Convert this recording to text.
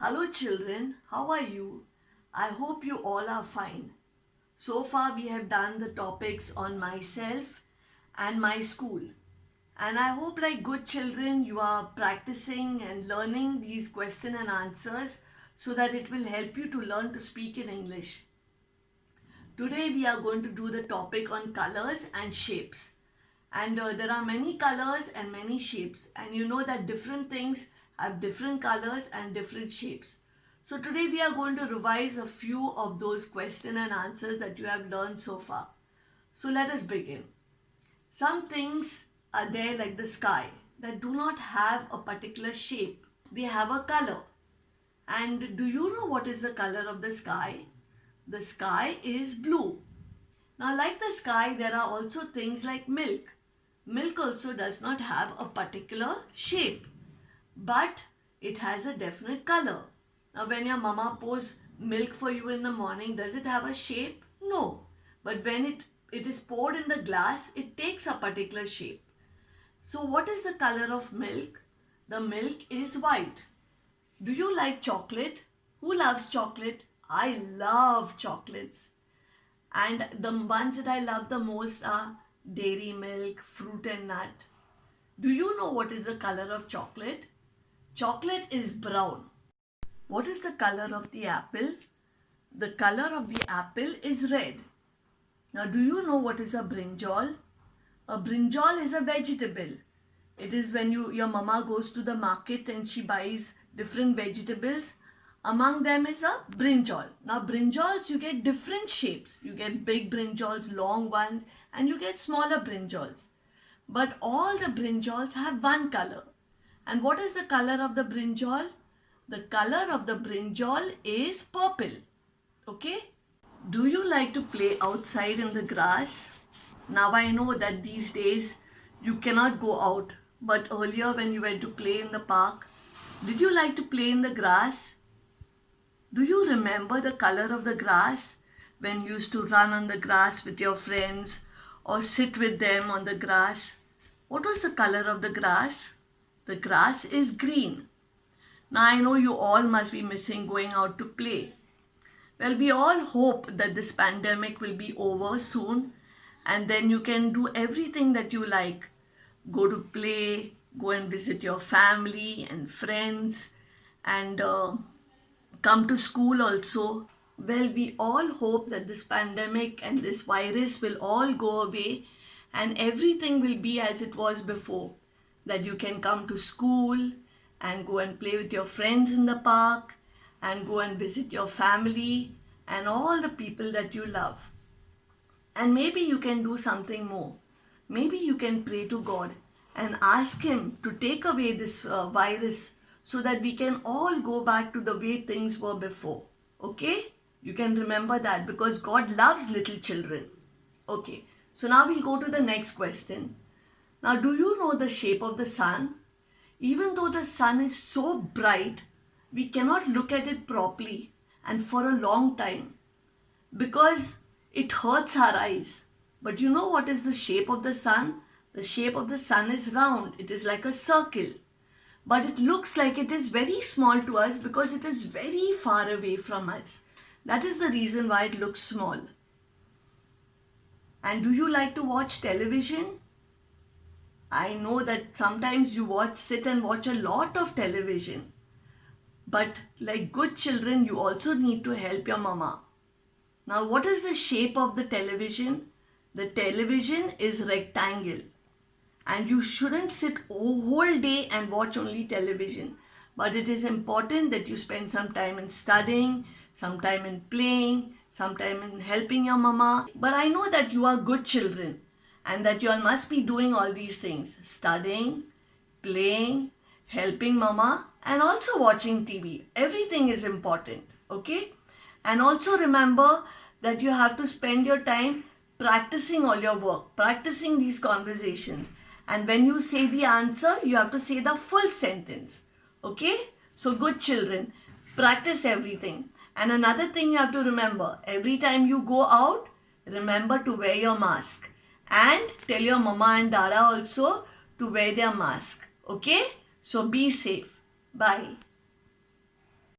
Hello children, how are you? I hope you all are fine. So far we have done the topics on myself and my school. And I hope like good children you are practicing and learning these question and answers so that it will help you to learn to speak in English. Today we are going to do the topic on colors and shapes. And there are many colors and many shapes, and you know that different things have different colors and different shapes. So today we are going to revise a few of those question and answers that you have learned so far. So let us begin. Some things are there like the sky that do not have a particular shape. They have a color. And do you know what is the color of the sky? The sky is blue. Now, like the sky, there are also things like milk. Milk also does not have a particular shape, but it has a definite color. Now, when your mama pours milk for you in the morning, does it have a shape? No. But when it is poured in the glass, it takes a particular shape. So, what is the color of milk? The milk is white. Do you like chocolate? Who loves chocolate? I love chocolates. And the ones that I love the most are dairy milk, fruit and nut. Do you know what is the color of chocolate? Chocolate is brown. What is the color of the apple? The color of the apple is red. Now do you know what is a brinjal? A brinjal is a vegetable. It is when your mama goes to the market and she buys different vegetables. Among them is a brinjal. Now brinjals, you get different shapes. You get big brinjals, long ones, and you get smaller brinjals. But all the brinjals have one color. And what is the color of the brinjal? The color of the brinjal is purple. Okay? Do you like to play outside in the grass? Now I know that these days you cannot go out. But earlier when you went to play in the park, did you like to play in the grass? Do you remember the color of the grass when you used to run on the grass with your friends or sit with them on the grass? What was the color of the grass? The grass is green. Now I know you all must be missing going out to play. Well, we all hope that this pandemic will be over soon and then you can do everything that you like. Go to play, go and visit your family and friends and come to school also. Well, we all hope that this pandemic and this virus will all go away and everything will be as it was before. That you can come to school and go and play with your friends in the park and go and visit your family and all the people that you love. And maybe you can do something more. Maybe you can pray to God and ask Him to take away this virus so that we can all go back to the way things were before. Okay? You can remember that because God loves little children. Okay. So now we'll go to the next question. Now, do you know the shape of the sun? Even though the sun is so bright, we cannot look at it properly and for a long time because it hurts our eyes. But you know what is the shape of the sun? The shape of the sun is round. It is like a circle. But it looks like it is very small to us because it is very far away from us. That is the reason why it looks small. And do you like to watch television? I know that sometimes you sit and watch a lot of television. But like good children, you also need to help your mama. Now, what is the shape of the television? The television is rectangle. And you shouldn't sit a whole day and watch only television. But it is important that you spend some time in studying, some time in playing, some time in helping your mama. But I know that you are good children and that you all must be doing all these things. Studying, playing, helping mama and also watching TV. Everything is important. Okay? And also remember that you have to spend your time practicing all your work, practicing these conversations. And when you say the answer, you have to say the full sentence. Okay? So good children, practice everything. And another thing you have to remember, every time you go out, remember to wear your mask. And tell your mama and dada also to wear their mask. Okay? So be safe. Bye.